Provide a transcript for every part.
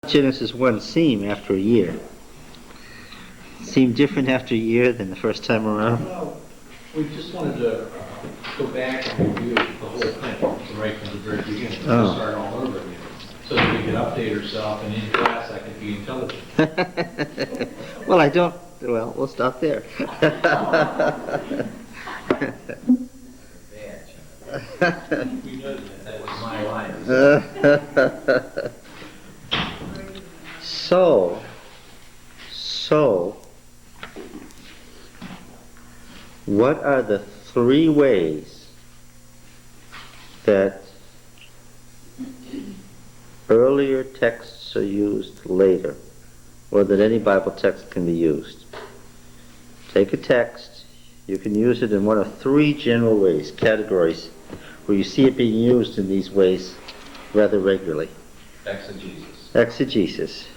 Genesis 1 seem after a year? Seem different after a year than the first time around? Well, we just wanted to go back and review the whole thing, right from the very beginning, Oh. start all over again, so that we could update ourselves, and in class I could be intelligent. Well, I don't. Well, we'll stop there. We know that was my line. So, what are the three ways that earlier texts are used later, or that any Bible text can be used? Take a text, you can use it in one of three general ways, categories, where you see it being used in these ways rather regularly. Exegesis.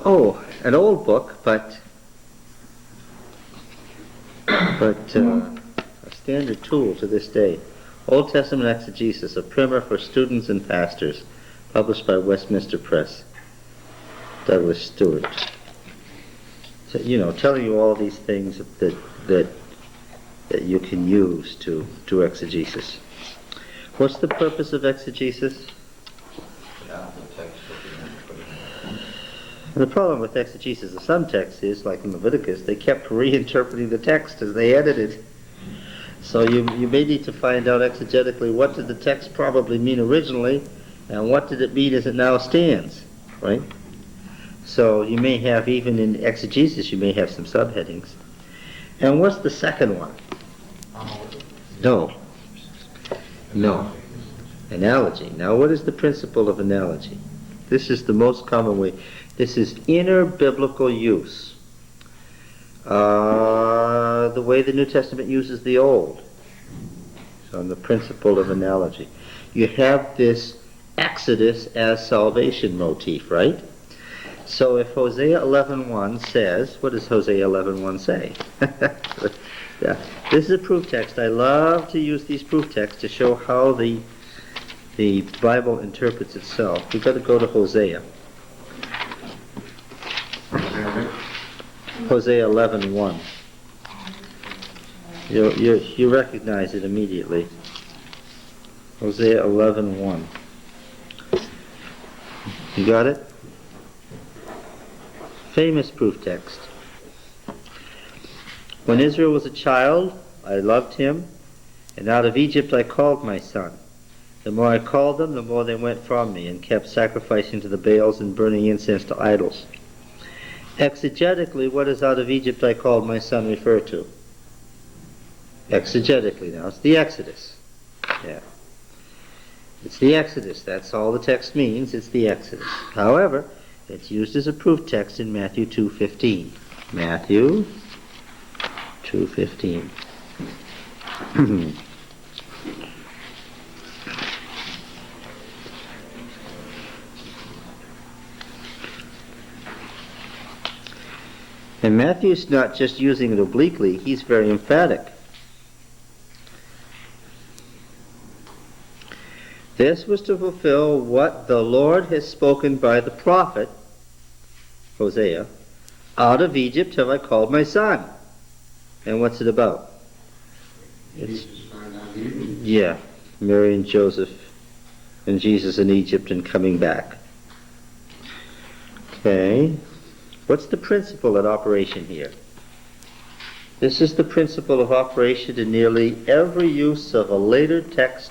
Oh, an old book, but a standard tool to this day. Old Testament Exegesis, a primer for students and pastors, published by Westminster Press. Douglas Stewart. So, telling you all these things that you can use to exegesis. What's the purpose of exegesis? The problem with exegesis of some texts is, like in Leviticus, they kept reinterpreting the text as they edited. So you may need to find out exegetically what did the text probably mean originally, and what did it mean as it now stands, right? So you may have, even in exegesis, you may have some subheadings. And what's the second one? No. Analogy. Now, what is the principle of analogy? This is the most common way. This is inner biblical use. The way the New Testament uses the Old. So, on the principle of analogy. You have this Exodus as salvation motif, right? So if Hosea 11:1 says, what does Hosea 11:1 say? Yeah, this is a proof text. I love to use these proof texts to show how the Bible interprets itself. We've got to go to Hosea. Hosea 11:1. You recognize it immediately. Hosea 11:1. You got it? Famous proof text. When Israel was a child, I loved him, and out of Egypt I called my son. The more I called them, the more they went from me, and kept sacrificing to the Baals and burning incense to idols. Exegetically, what does out of Egypt I called my son refer to? Exegetically now, it's the Exodus. Yeah. It's the Exodus. That's all the text means. It's the Exodus. However, it's used as a proof text in Matthew 2:15. Matthew 2:15. And Matthew's not just using it obliquely, he's very emphatic. This was to fulfill what the Lord has spoken by the prophet, Hosea, out of Egypt have I called my son. And what's it about? Yeah, Mary and Joseph and Jesus in Egypt and coming back. Okay. What's the principle at operation here? This is the principle of operation in nearly every use of a later text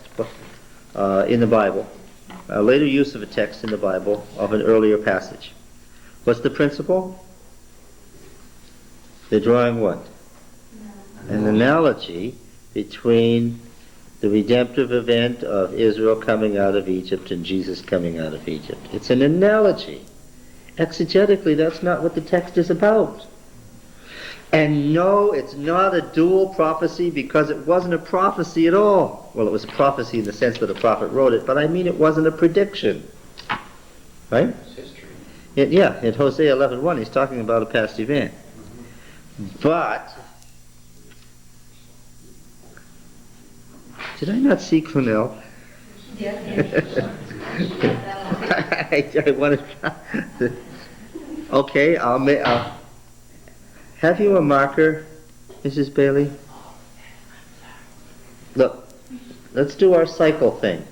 in the Bible, a later use of a text in the Bible of an earlier passage. What's the principle? They're drawing what? An analogy between the redemptive event of Israel coming out of Egypt and Jesus coming out of Egypt. It's an analogy. Exegetically, that's not what the text is about. And no, it's not a dual prophecy, because it wasn't a prophecy at all. Well, it was a prophecy in the sense that a prophet wrote it, but I mean it wasn't a prediction. Right? It's history. In Hosea 11:1, he's talking about a past event. But, did I not see Cornell? Yeah. I want to. Okay, I'll have you a marker, Mrs. Bailey? Look, let's do our cycle thing.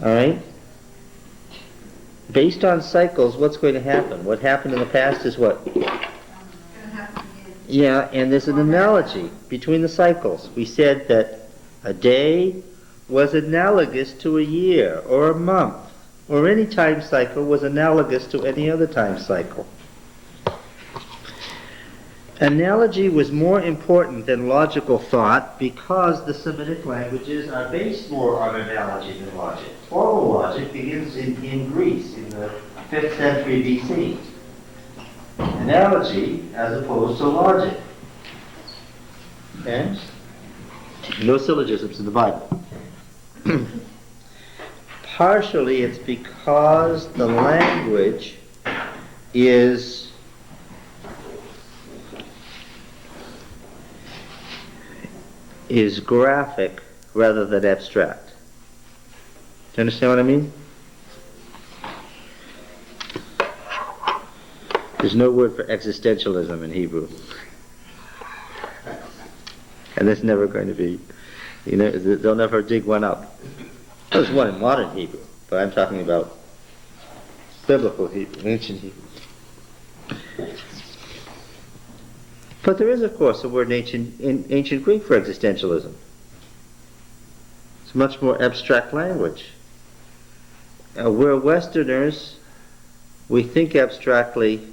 All right? Based on cycles, what's going to happen? What happened in the past is what? Yeah, and there's an analogy between the cycles. We said that a day was analogous to a year or a month, or any time cycle was analogous to any other time cycle. Analogy was more important than logical thought because the Semitic languages are based more on analogy than logic. Formal logic begins in Greece in the 5th century BC. Analogy as opposed to logic. Okay? No syllogisms in the Bible. Partially it's because the language is graphic rather than abstract. Do you understand what I mean? There's no word for existentialism in Hebrew. And there's never going to be. They'll never dig one up. There's one in modern Hebrew, but I'm talking about biblical Hebrew, ancient Hebrew. But there is, of course, a word in ancient Greek for existentialism. It's a much more abstract language. We're Westerners, we think abstractly,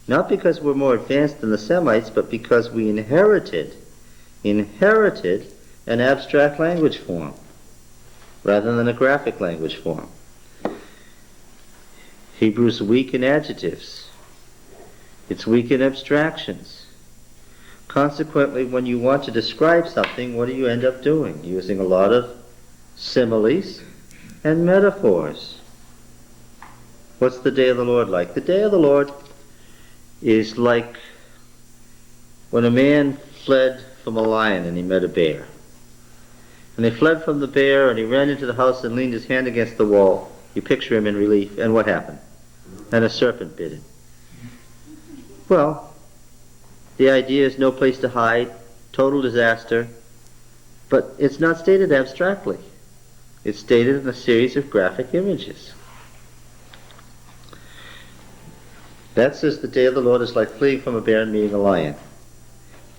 not because we're more advanced than the Semites, but because we inherited an abstract language form rather than a graphic language form. Hebrew's weak in adjectives. It's weak in abstractions. Consequently, when you want to describe something, what do you end up doing? Using a lot of similes and metaphors. What's the day of the Lord like? The day of the Lord is like when a man fled from a lion and he met a bear. And he fled from the bear and he ran into the house and leaned his hand against the wall. You picture him in relief, and what happened? And a serpent bit him. Well, the idea is no place to hide, total disaster, but it's not stated abstractly. It's stated in a series of graphic images. That says the day of the Lord is like fleeing from a bear and meeting a lion.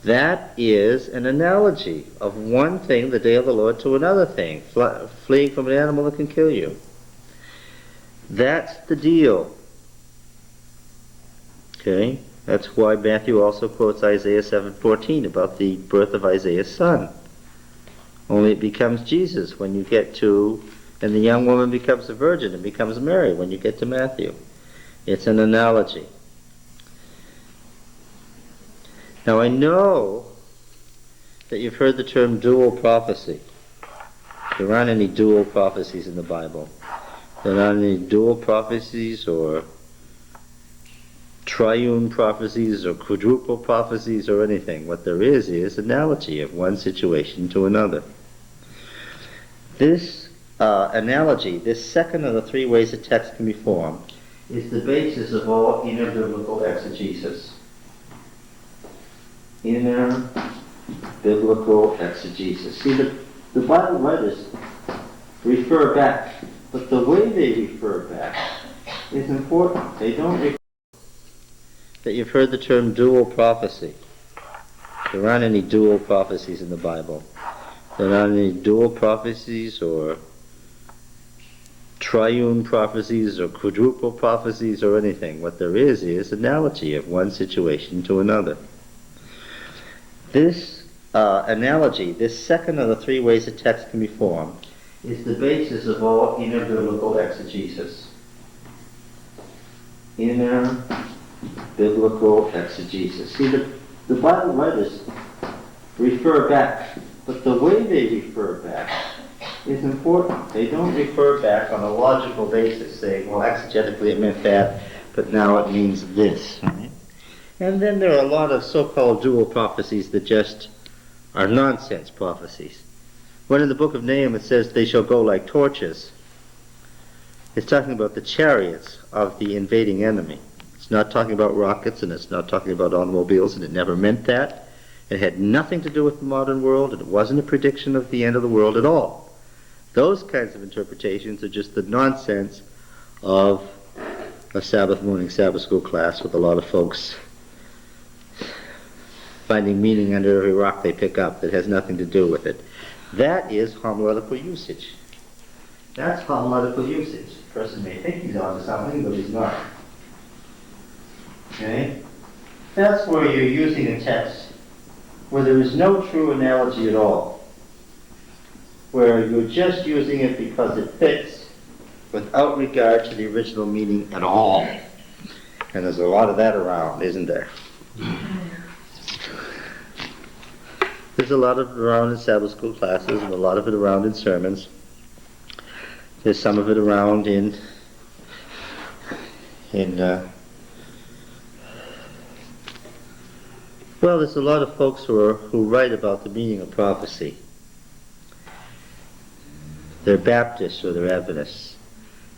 That is an analogy of one thing, the day of the Lord, to another thing, fleeing from an animal that can kill you. That's the deal. Okay? That's why Matthew also quotes Isaiah 7:14 about the birth of Isaiah's son. Only it becomes Jesus when you get to, and the young woman becomes a virgin and becomes Mary when you get to Matthew. It's an analogy. Now I know that you've heard the term dual prophecy. There aren't any dual prophecies in the Bible. There aren't any dual prophecies or triune prophecies or quadruple prophecies or anything. What there is analogy of one situation to another. This analogy, this second of the three ways a text can be formed, is the basis of all inner biblical exegesis. Inner biblical exegesis. See, the Bible writers refer back, but the way they refer back is important. They don't refer that you've heard the term dual prophecy. There aren't any dual prophecies in the Bible. There aren't any dual prophecies or triune prophecies or quadruple prophecies or anything. What there is analogy of one situation to another. This analogy, this second of the three ways a text can be formed, is the basis of all inner biblical exegesis. Inner biblical exegesis. See, the Bible writers refer back, but the way they refer back is important. They don't refer back on a logical basis, saying, well, exegetically it meant that, but now it means this. Right? And then there are a lot of so-called dual prophecies that just are nonsense prophecies. When in the book of Nahum it says they shall go like torches, it's talking about the chariots of the invading enemy. It's not talking about rockets, and it's not talking about automobiles, and it never meant that. It had nothing to do with the modern world, and it wasn't a prediction of the end of the world at all. Those kinds of interpretations are just the nonsense of a Sabbath morning Sabbath school class with a lot of folks finding meaning under every rock they pick up that has nothing to do with it. That is homiletical usage. That's homiletical usage. The person may think he's onto something, but he's not. Okay? That's where you're using a text where there is no true analogy at all. Where you're just using it because it fits without regard to the original meaning at all. And there's a lot of that around, isn't there? There's a lot of it around in Sabbath school classes and a lot of it around in sermons. There's some of it around in well, there's a lot of folks who write about the meaning of prophecy. They're Baptists or they're Adventists,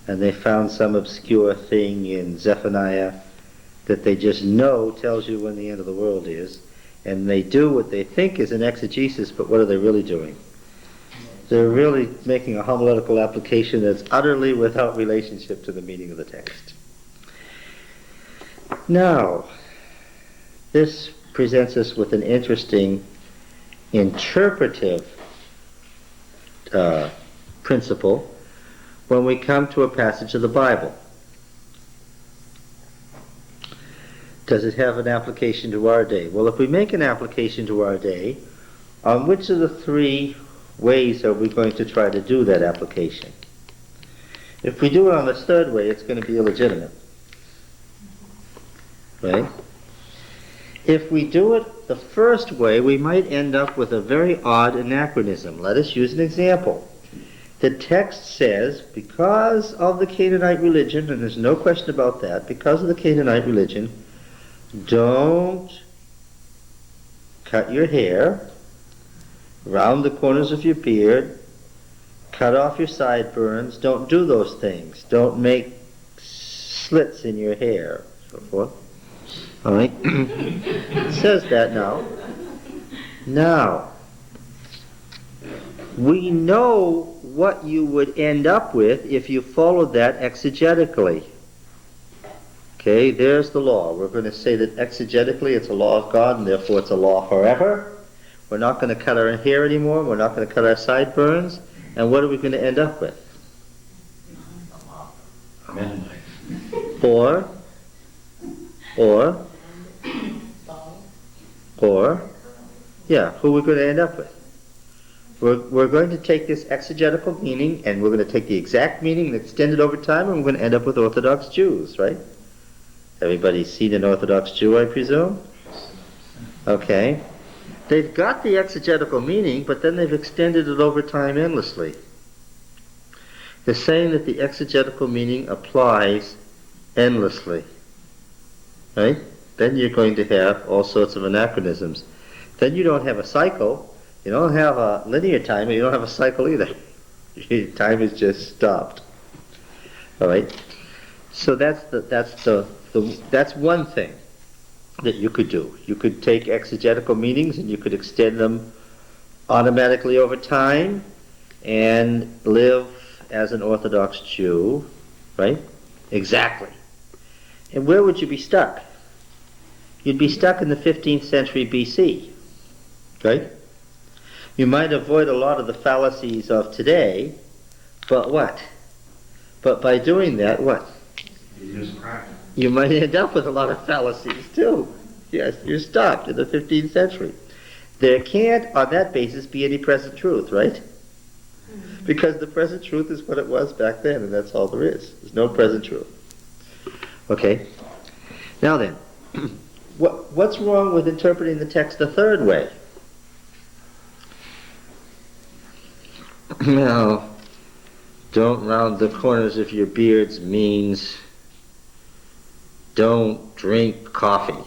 and they found some obscure thing in Zephaniah that they just know tells you when the end of the world is, and they do what they think is an exegesis, but what are they really doing? They're really making a homiletical application that's utterly without relationship to the meaning of the text. Now, this presents us with an interesting interpretive principle when we come to a passage of the Bible. Does it have an application to our day? Well, if we make an application to our day, on which of the three ways are we going to try to do that application? If we do it on this third way, it's going to be illegitimate. Right? If we do it the first way, we might end up with a very odd anachronism. Let us use an example. The text says, because of the Canaanite religion, and there's no question about that, because of the Canaanite religion, don't cut your hair, round the corners of your beard, cut off your sideburns, don't do those things. Don't make slits in your hair, so forth. All right? It says that now. Now, we know what you would end up with if you followed that exegetically. Okay, there's the law. We're going to say that exegetically it's a law of God, and therefore it's a law forever. We're not going to cut our hair anymore. We're not going to cut our sideburns. And what are we going to end up with? Who are we going to end up with? We're going to take this exegetical meaning, and we're going to take the exact meaning and extend it over time, and we're going to end up with Orthodox Jews, right? Everybody's seen an Orthodox Jew, I presume? Okay. They've got the exegetical meaning, but then they've extended it over time endlessly. They're saying that the exegetical meaning applies endlessly. Right? Then you're going to have all sorts of anachronisms. Then you don't have a cycle. You don't have a linear time, and you don't have a cycle either. Time is just stopped. All right? So that's one thing that you could do. You could take exegetical meanings and you could extend them automatically over time and live as an Orthodox Jew, right? Exactly. And where would you be stuck? You'd be stuck in the 15th century BC, right? You might avoid a lot of the fallacies of today, but what? But by doing that, what? You might end up with a lot of fallacies too. Yes, you're stopped in the 15th century. There can't, on that basis, be any present truth, right? Because the present truth is what it was back then, and that's all there is. There's no present truth. Okay? Now then, what's wrong with interpreting the text the third way? Well, don't round the corners of your beards means don't drink coffee.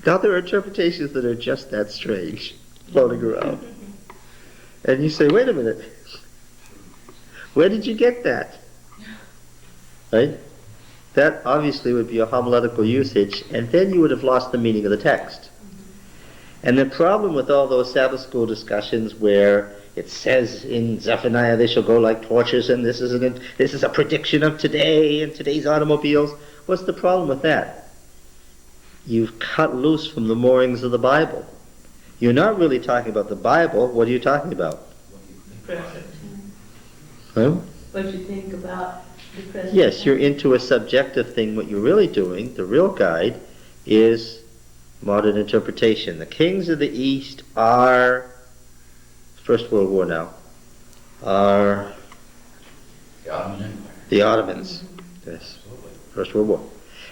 Now there are interpretations that are just that strange, floating around. And you say, wait a minute, where did you get that? Right? That obviously would be a homiletical usage, and then you would have lost the meaning of the text. And the problem with all those Sabbath school discussions where it says in Zephaniah they shall go like torches, and this is a prediction of today and today's automobiles. What's the problem with that? You've cut loose from the moorings of the Bible. You're not really talking about the Bible. What are you talking about? Present. Huh? What you think about the present. Yes, you're into a subjective thing. What you're really doing, the real guide, is modern interpretation. The kings of the East are, First World War now, are the Ottomans. Yes, First World War.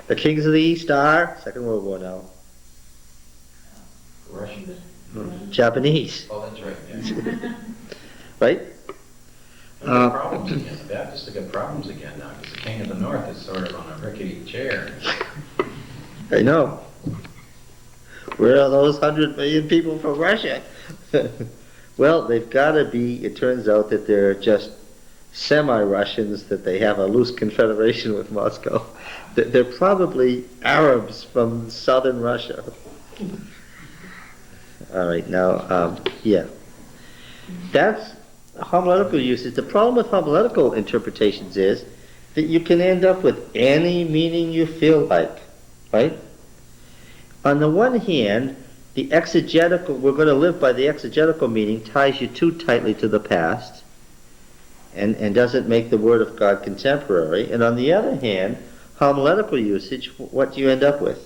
The kings of the East are, Second World War now, Russians. Japanese. Oh, that's right. Yeah. Right? They got problems again. The Baptists have got problems again now because the king of the north is sort of on a rickety chair. I know. Where are those 100 million people from Russia? Well, they've got to be, it turns out that they're just semi-Russians, that they have a loose confederation with Moscow. They're probably Arabs from southern Russia. All right, now, yeah. That's homiletical usage. The problem with homiletical interpretations is that you can end up with any meaning you feel like, right? On the one hand, the exegetical, we're going to live by the exegetical meaning, ties you too tightly to the past and doesn't make the Word of God contemporary. And on the other hand, homiletical usage, what do you end up with?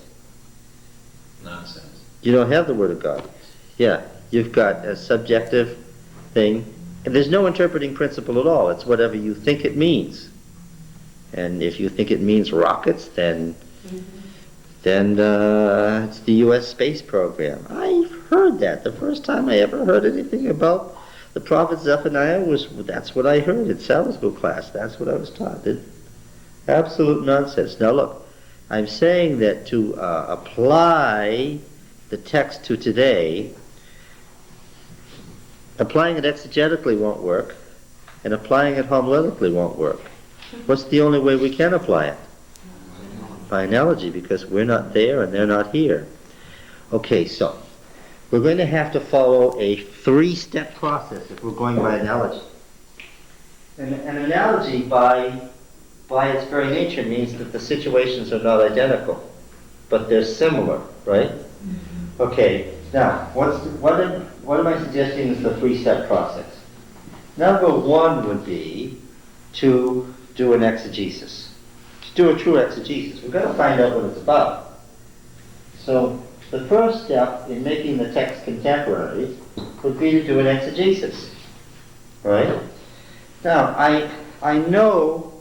Nonsense. You don't have the Word of God. Yeah, you've got a subjective thing, and there's no interpreting principle at all. It's whatever you think it means. And if you think it means rockets, then it's the U.S. space program. I've heard that. The first time I ever heard anything about the prophet Zephaniah that's what I heard in Sabbath school class. That's what I was taught. Absolute nonsense. Now look, I'm saying that to apply the text to today, applying it exegetically won't work, and applying it homiletically won't work. What's the only way we can apply it? By analogy, because we're not there and they're not here. Okay, so we're going to have to follow a three-step process if we're going by analogy. An analogy, by its very nature, means that the situations are not identical, but they're similar, right? Okay, now, what am I suggesting is the three-step process? Number one would be to do an exegesis. To do a true exegesis, we've got to find out what it's about. So, the first step in making the text contemporary would be to do an exegesis. Right? Now, I know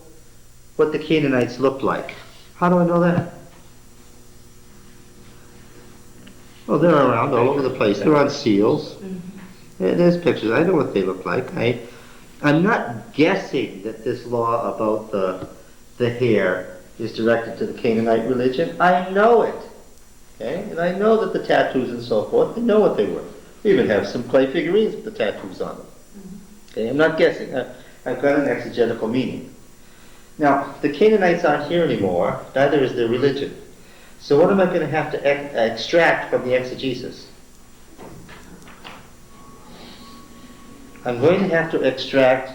what the Canaanites looked like. How do I know that? Oh, they're around all over the place. They're on seals. There's pictures. I know what they look like. I'm not guessing that this law about the hair is directed to the Canaanite religion. I know it. Okay? And I know that the tattoos and so forth, I know what they were. We even have some clay figurines with the tattoos on them. Okay? I'm not guessing. I've got an exegetical meaning. Now, the Canaanites aren't here anymore, neither is their religion. So what am I going to have to extract from the exegesis? I'm going to have to extract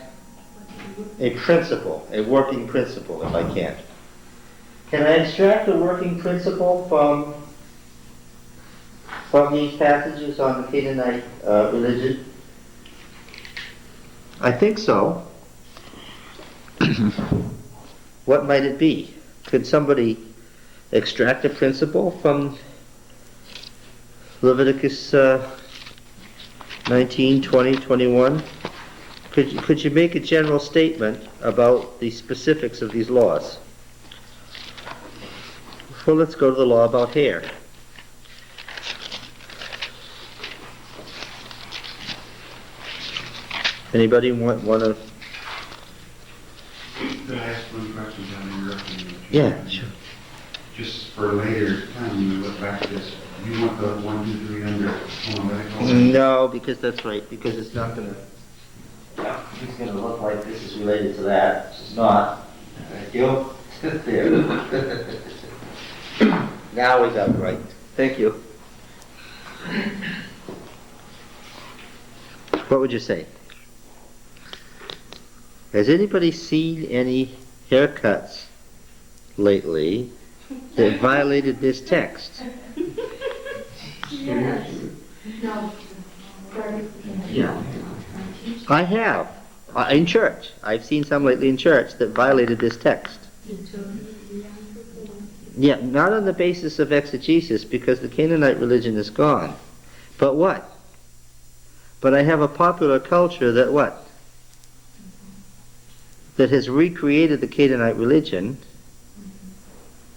a principle, a working principle, if I can. Can I extract a working principle from these passages on the Canaanite religion? I think so. What might it be? Could somebody extract a principle from Leviticus 19, 20, 21? Could you make a general statement about the specifics of these laws? Well, let's go to the law about hair. Anybody want to? Could I ask one question, John, interrupting you? Yeah, sure. Just for later time, when we look back at this, do you want the 1, 2, 3 under homiletical? No, because that's right, because it's not going to It's going to look like this is related to that, which is not. Thank you. There. Now we got it right. Thank you. What would you say? Has anybody seen any haircuts lately that violated this text? Yes. No. Yeah. I have. In church. I've seen some lately in church that violated this text. Yeah, not on the basis of exegesis, because the Canaanite religion is gone. But what? But I have a popular culture that what? That has recreated the Canaanite religion,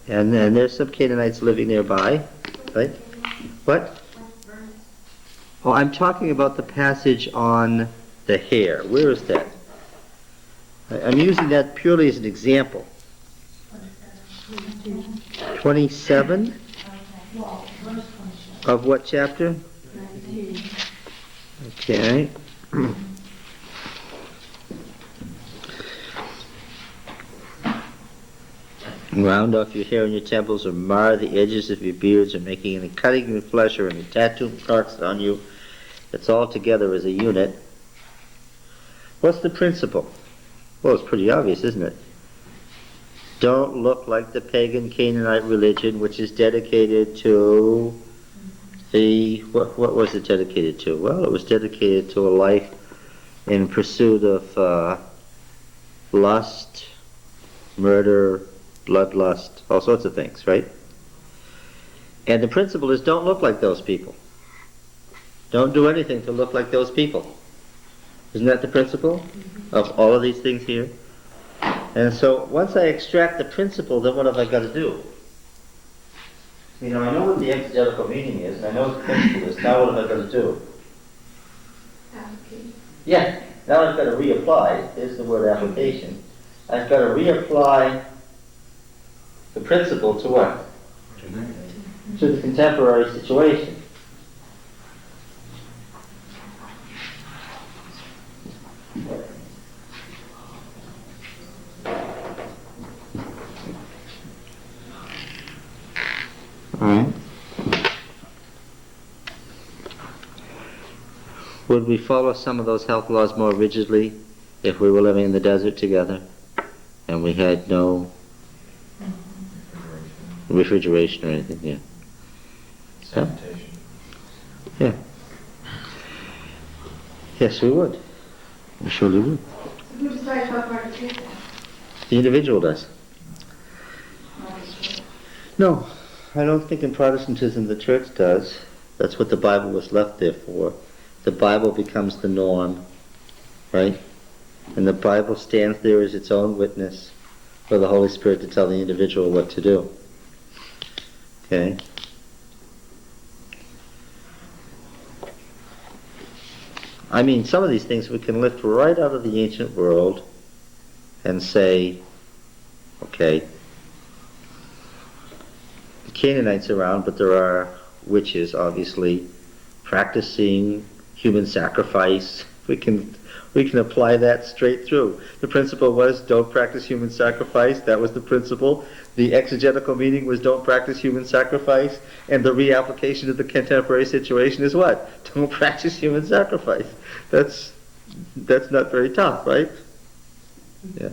and there's some Canaanites living nearby, right? What? Oh, I'm talking about the passage on the hair. Where is that? I'm using that purely as an example. 27 of what chapter? Okay. Round off your hair on your temples, or mar the edges of your beards, or making any cutting in your flesh, or any tattoo marks on you. It's all together as a unit. What's the principle? Well, it's pretty obvious, isn't it? Don't look like the pagan Canaanite religion, which is dedicated to what was it dedicated to? Well, it was dedicated to a life in pursuit of lust, murder, bloodlust, all sorts of things, right? And the principle is don't look like those people. Don't do anything to look like those people. Isn't that the principle of all of these things here? And so once I extract the principle, then what have I got to do? You know, I know what the exegetical meaning is, and I know what the principle is. Now what have I got to do? Yeah, now I've got to reapply. There's the word application. I've got to reapply the principle to what? To the contemporary situation. Alright. Would we follow some of those health laws more rigidly if we were living in the desert together and we had no refrigeration or anything? Yeah. Sanitation. Yeah. Yes, we would. We surely would. Who decides what part to take that? The individual does. No, I don't think in Protestantism the church does. That's what the Bible was left there for. The Bible becomes the norm, right? And the Bible stands there as its own witness for the Holy Spirit to tell the individual what to do. Okay? I mean, some of these things we can lift right out of the ancient world and say, okay, the Canaanites are around, but there are witches, obviously, practicing human sacrifice. We can apply that straight through. The principle was don't practice human sacrifice. That was the principle. The exegetical meaning was don't practice human sacrifice. And the reapplication of the contemporary situation is what? Don't practice human sacrifice. That's not very tough, right? Yeah.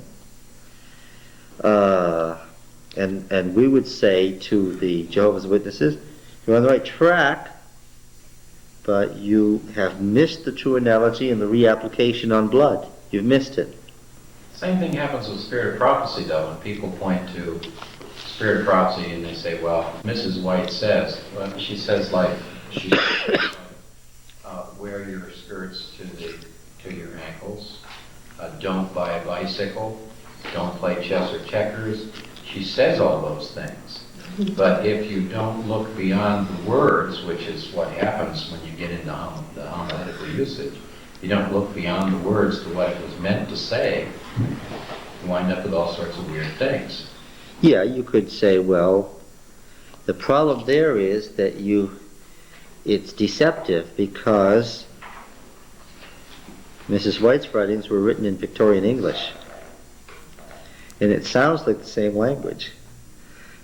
And we would say to the Jehovah's Witnesses, you're on the right track, but you have missed the true analogy and the reapplication on blood. You've missed it. Same thing happens with spirit of prophecy, though, when people point to spirit of prophecy and they say, well, Mrs. White says, well, she says like, wear your skirts to your ankles, don't buy a bicycle, don't play chess or checkers. She says all those things. But if you don't look beyond the words, which is what happens when you get into the homiletical usage, you don't look beyond the words to what it was meant to say, you wind up with all sorts of weird things. Yeah, you could say, well, the problem there is that it's deceptive because Mrs. White's writings were written in Victorian English. And it sounds like the same language.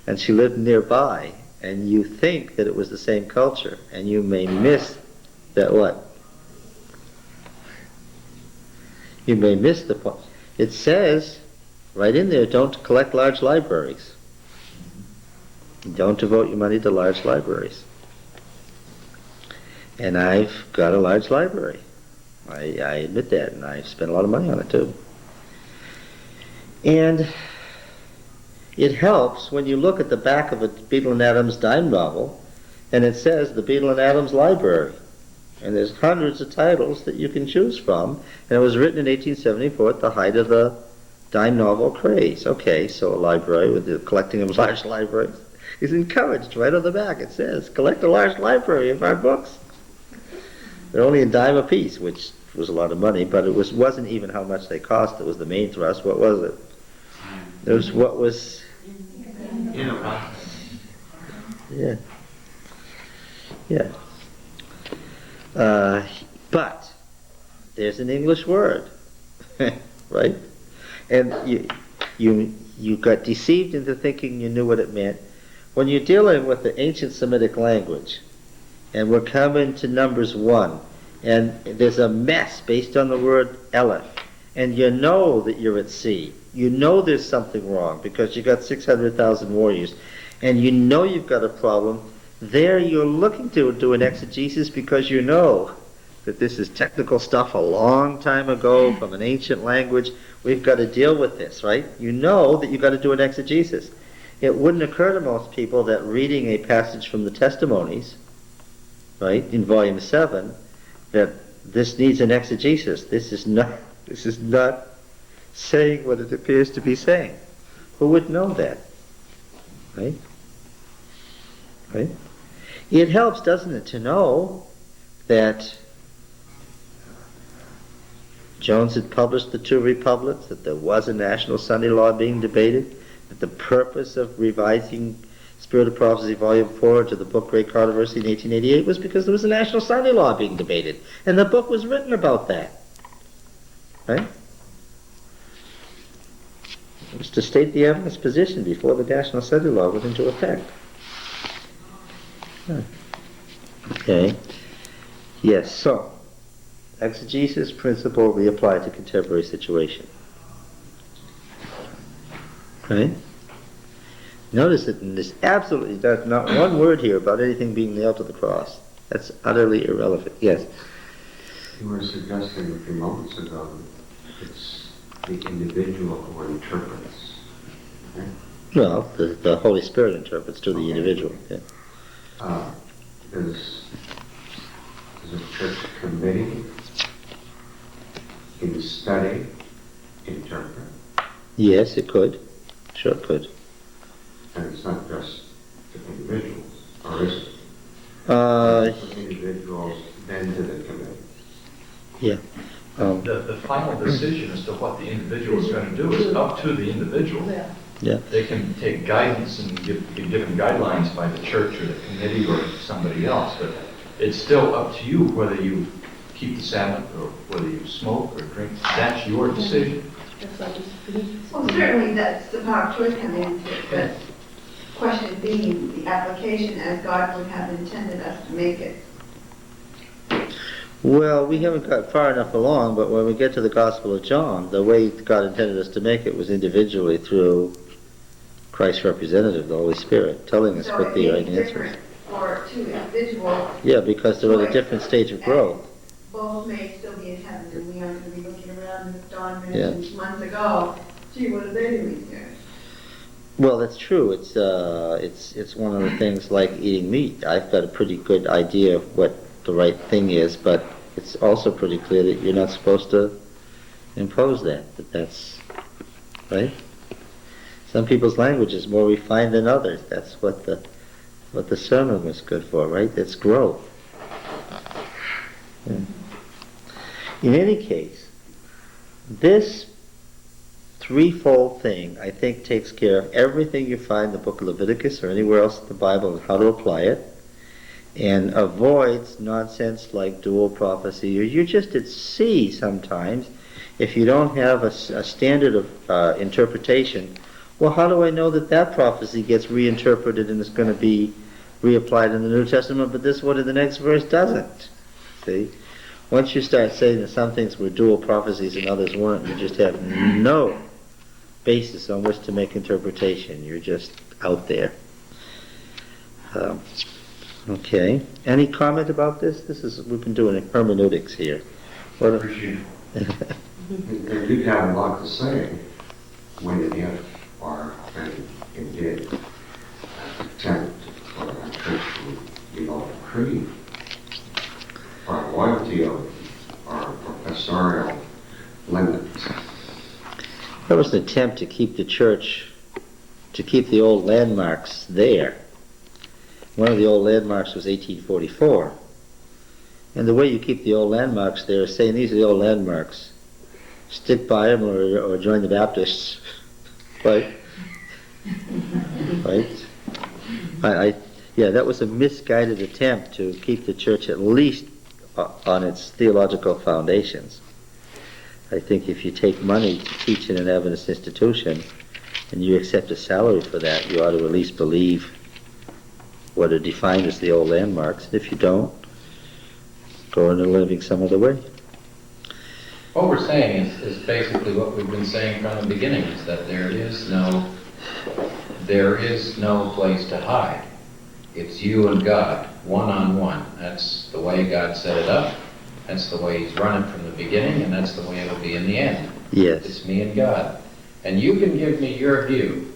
And she lived nearby, and you think that it was the same culture, and you may miss that what? You may miss the point. It says right in there, don't collect large libraries. Don't devote your money to large libraries. And I've got a large library. I admit that, and I've spent a lot of money on it too. And it helps when you look at the back of a Beadle and Adams dime novel, and it says the Beadle and Adams Library. And there's hundreds of titles that you can choose from. And it was written in 1874 at the height of the dime novel craze. Okay, so a library with the collecting of large libraries is encouraged. Right on the back it says, collect a large library of our books. They're only a dime a piece, which was a lot of money, but it wasn't even how much they cost. It was the main thrust. What was it? It was what was... In a box. Yeah. Yeah. But there's an English word, right? And you got deceived into thinking you knew what it meant. When you're dealing with the ancient Semitic language, and we're coming to Numbers 1, and there's a mess based on the word Aleph, and you know that you're at sea. You know there's something wrong because you got 600,000 warriors, and you know you've got a problem. There you're looking to do an exegesis because you know that this is technical stuff a long time ago from an ancient language. We've got to deal with this, right? You know that you've got to do an exegesis. It wouldn't occur to most people that reading a passage from the Testimonies, right, in volume 7, that this needs an exegesis. This is not saying what it appears to be saying. Who would know that? Right? Right? It helps, doesn't it, to know that Jones had published the two republics, that there was a national Sunday law being debated, that the purpose of revising Spirit of Prophecy Volume 4 to the book Great Controversy in 1888 was because there was a national Sunday law being debated, and the book was written about that. Right? It was to state the evidence position before the national Sunday law went into effect. Okay. Yes, so exegesis principle reapplied to contemporary situation. Right? Notice that there's absolutely not one word here about anything being nailed to the cross. That's utterly irrelevant. Yes? You were suggesting a few moments ago that it's the individual who interprets. Right? Well, the Holy Spirit interprets to the individual. Yeah. Does a church committee in study interpret? Yes, it could. Sure it could. And it's not just the individuals, or is it? The individuals then to the committee. Yeah. The final decision as to what the individual is going to do is up to the individual. Yeah. They can take guidance and be given guidelines by the church or the committee or somebody else, but it's still up to you whether you keep the Sabbath or whether you smoke or drink. That's your decision. Well, certainly that's the power of choice coming into it, but question being the application as God would have intended us to make it. Well, we haven't got far enough along, but when we get to the Gospel of John, the way God intended us to make it was individually through Christ's representative, the Holy Spirit, telling us So what the it right is answer is. different for two individuals. Yeah, because they're at a different stage of growth. Both may still be in heaven, and we aren't going to be looking around, as Don mentioned months ago, gee, what are they doing here? Well, that's true. It's one of the things like eating meat. I've got a pretty good idea of what the right thing is, but it's also pretty clear that you're not supposed to impose that's right. Some people's language is more refined than others. That's what the sermon was good for, right? It's growth. Yeah. In any case, this threefold thing, I think, takes care of everything you find in the book of Leviticus or anywhere else in the Bible and how to apply it. and avoids nonsense like dual prophecy, or you're just at sea sometimes if you don't have a standard of interpretation. Well, how do I know that that prophecy gets reinterpreted and is going to be reapplied in the New Testament, but this one in the next verse doesn't? See? Once you start saying that some things were dual prophecies and others weren't, you just have no basis on which to make interpretation. You're just out there. Okay. Any comment about this? We've been doing hermeneutics here. I appreciate it. And you have a lot to say when and if or and did attempt for a church to be all free or loyalty of our professorial limits. There was an attempt to keep the church, to keep the old landmarks there. One of the old landmarks was 1844. And the way you keep the old landmarks there is saying, these are the old landmarks. Stick by them or join the Baptists. Right? Right? Yeah, that was a misguided attempt to keep the church at least on its theological foundations. I think if you take money to teach in an Adventist institution and you accept a salary for that, you ought to at least believe what are defined as the old landmarks. If you don't, go into living some other way. What we're saying is basically what we've been saying from the beginning, is that there is no place to hide. It's you and God, one-on-one. That's the way God set it up. That's the way He's run it from the beginning, and that's the way it'll be in the end. Yes. It's me and God. And you can give me your view,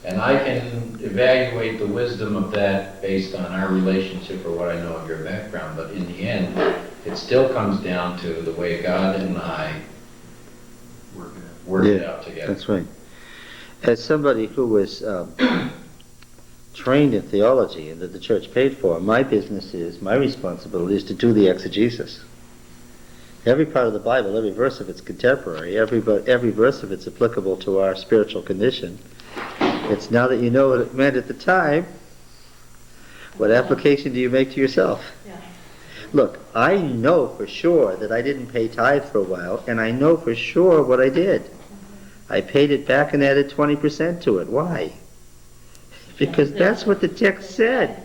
and I can evaluate the wisdom of that based on our relationship or what I know of your background. But in the end, it still comes down to the way God and I work it out together. That's right. As somebody who was trained in theology and that the church paid for, my responsibility is to do the exegesis. Every part of the Bible, every verse of it's contemporary, every verse of it's applicable to our spiritual condition. It's now that you know what it meant at the time, what application do you make to yourself? Yeah. Look, I know for sure that I didn't pay tithe for a while, and I know for sure what I did. I paid it back and added 20% to it. Why? Because that's what the text said.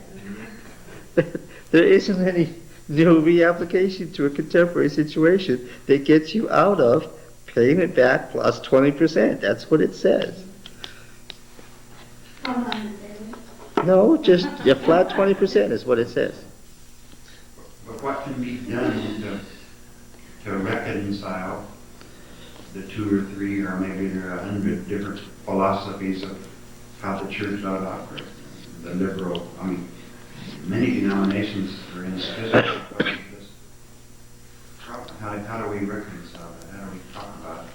There isn't any new reapplication to a contemporary situation that gets you out of paying it back plus 20%. That's what it says. No, just a flat 20% is what it says. But what can be done to reconcile the 2 or 3 or maybe there are 100 different philosophies of how the church ought to operate? The liberal, many denominations are in schism. How do we reconcile that? How do we talk about it?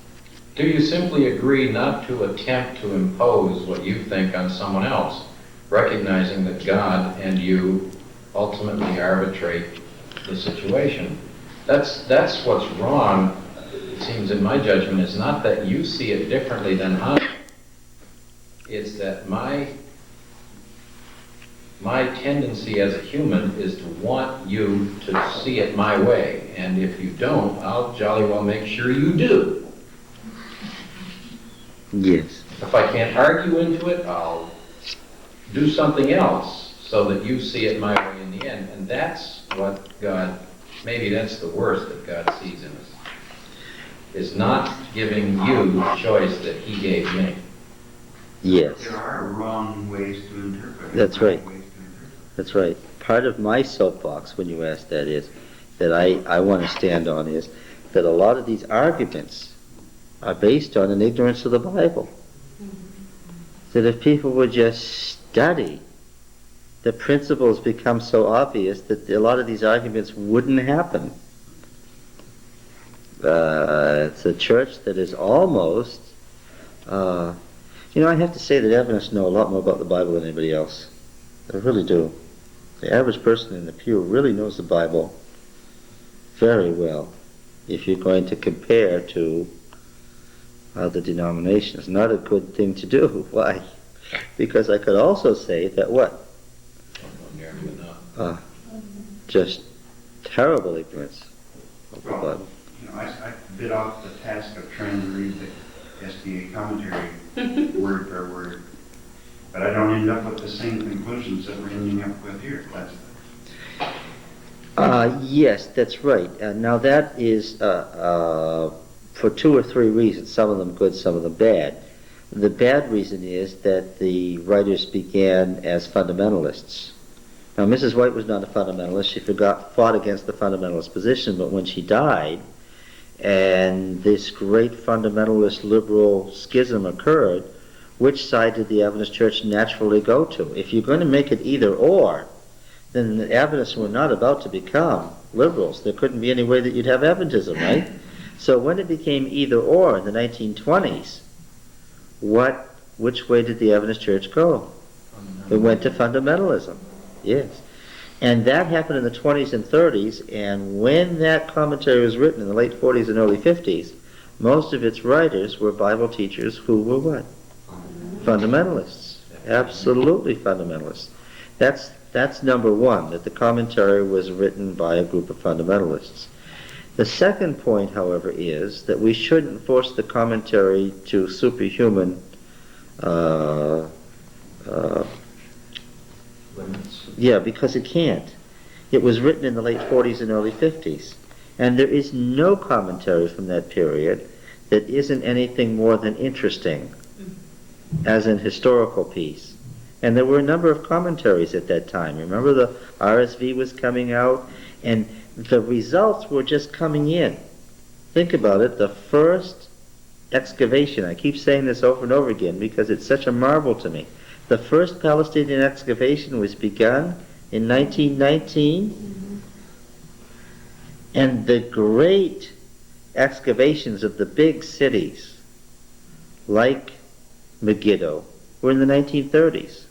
Do you simply agree not to attempt to impose what you think on someone else, recognizing that God and you ultimately arbitrate the situation? That's what's wrong, it seems in my judgment, is not that you see it differently than I. It's that my tendency as a human is to want you to see it my way. And if you don't, I'll jolly well make sure you do. Yes. If I can't argue into it, I'll do something else so that you see it my way in the end. And that's what God, maybe that's the worst that God sees in us, is not giving you the choice that He gave me. Yes. There are wrong ways to interpret it. That's right. Ways to interpret That's right. Part of my soapbox when you ask that is, that I want to stand on is, that a lot of these arguments are based on an ignorance of the Bible. That if people would just study, the principles become so obvious that a lot of these arguments wouldn't happen. It's a church that is almost, I have to say that Adventists know a lot more about the Bible than anybody else. They really do. The average person in the pew really knows the Bible very well if you're going to compare to other denominations. Not a good thing to do. Why? Because I could also say that what? just terrible ignorance of the Well, Bible. I bit off the task of trying to read the SDA commentary word for word, but I don't end up with the same conclusions that we're ending up with here. Yes, that's right. Now that is for two or three reasons, some of them good, some of them bad. The bad reason is that the writers began as fundamentalists. Now, Mrs. White was not a fundamentalist. She fought against the fundamentalist position, but when she died, and this great fundamentalist liberal schism occurred, which side did the Adventist Church naturally go to? If you're going to make it either or, then the Adventists were not about to become liberals. There couldn't be any way that you'd have Adventism, right? So when it became either or in the 1920s, which way did the Adventist Church go? It went to fundamentalism, yes. And that happened in the 20s and 30s, and when that commentary was written in the late 40s and early 50s, most of its writers were Bible teachers who were what? Fundamentalists. Absolutely fundamentalists. That's number one, that the commentary was written by a group of fundamentalists. The second point, however, is that we shouldn't force the commentary to superhuman Limits. yeah, because it can't. It was written in the late 40s and early 50s. And there is no commentary from that period that isn't anything more than interesting as an historical piece. And there were a number of commentaries at that time. Remember, the RSV was coming out, and the results were just coming in. Think about it, the first excavation, I keep saying this over and over again because it's such a marvel to me. The first Palestinian excavation was begun in 1919, and the great excavations of the big cities, like Megiddo, were in the 1930s.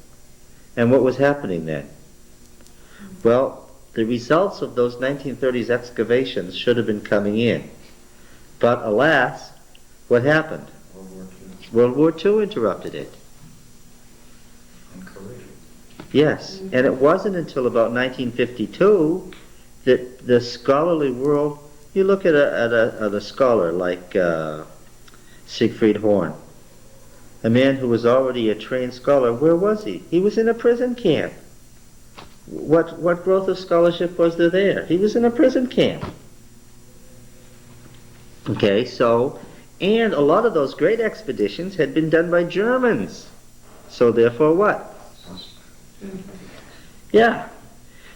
And what was happening then? Well, the results of those 1930s excavations should have been coming in. But alas, what happened? World War II interrupted it. And Korea. Yes, and it wasn't until about 1952 that the scholarly world, you look at a scholar like Siegfried Horn, a man who was already a trained scholar. Where was he? He was in a prison camp. What growth of scholarship was there? He was in a prison camp. Okay, so, and a lot of those great expeditions had been done by Germans. So therefore what? Yeah.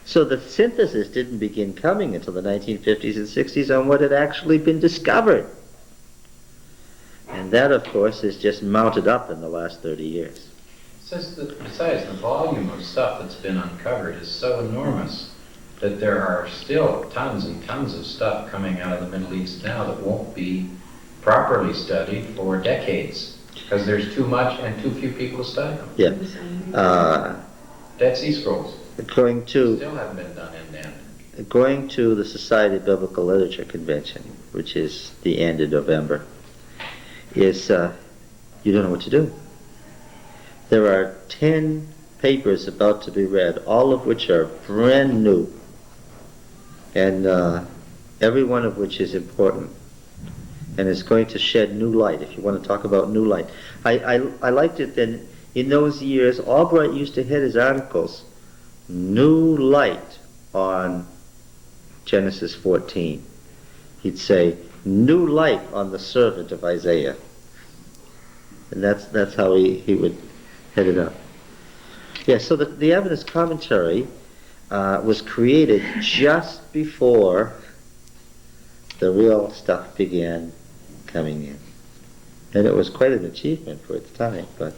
So the synthesis didn't begin coming until the 1950s and 60s on what had actually been discovered. And that, of course, is just mounted up in the last 30 years. It says that besides, the volume of stuff that's been uncovered is so enormous that there are still tons and tons of stuff coming out of the Middle East now that won't be properly studied for decades because there's too much and too few people to study them. Yeah. Dead Sea Scrolls According to still haven't been done end. Going to the Society of Biblical Literature Convention, which is the end of November, is you don't know what to do. There are 10 papers about to be read, all of which are brand new, and every one of which is important, and is going to shed new light, if you want to talk about new light. I liked it then. In those years, Albright used to head his articles, New Light on Genesis 14. He'd say, New Light on the servant of Isaiah. And that's how he would head it up. Yeah, so the Adventist commentary was created just before the real stuff began coming in. And it was quite an achievement for its time, but...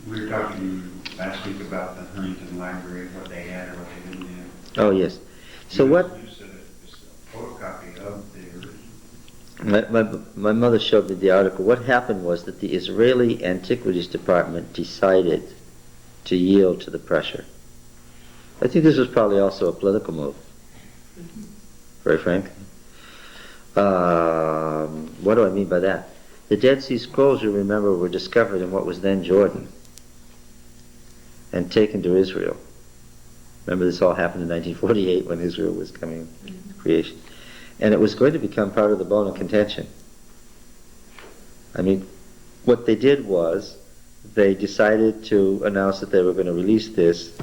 We were talking last week about the Huntington Library, what they had or what they didn't have. Oh, yes. So You what... said it's a photocopy of the original. My mother showed me the article. What happened was that the Israeli Antiquities Department decided to yield to the pressure. I think this was probably also a political move, very frankly. What do I mean by that? The Dead Sea Scrolls, you remember, were discovered in what was then Jordan and taken to Israel. Remember, this all happened in 1948 when Israel was coming to creation. And it was going to become part of the bone of contention. I mean, what they did was they decided to announce that they were going to release this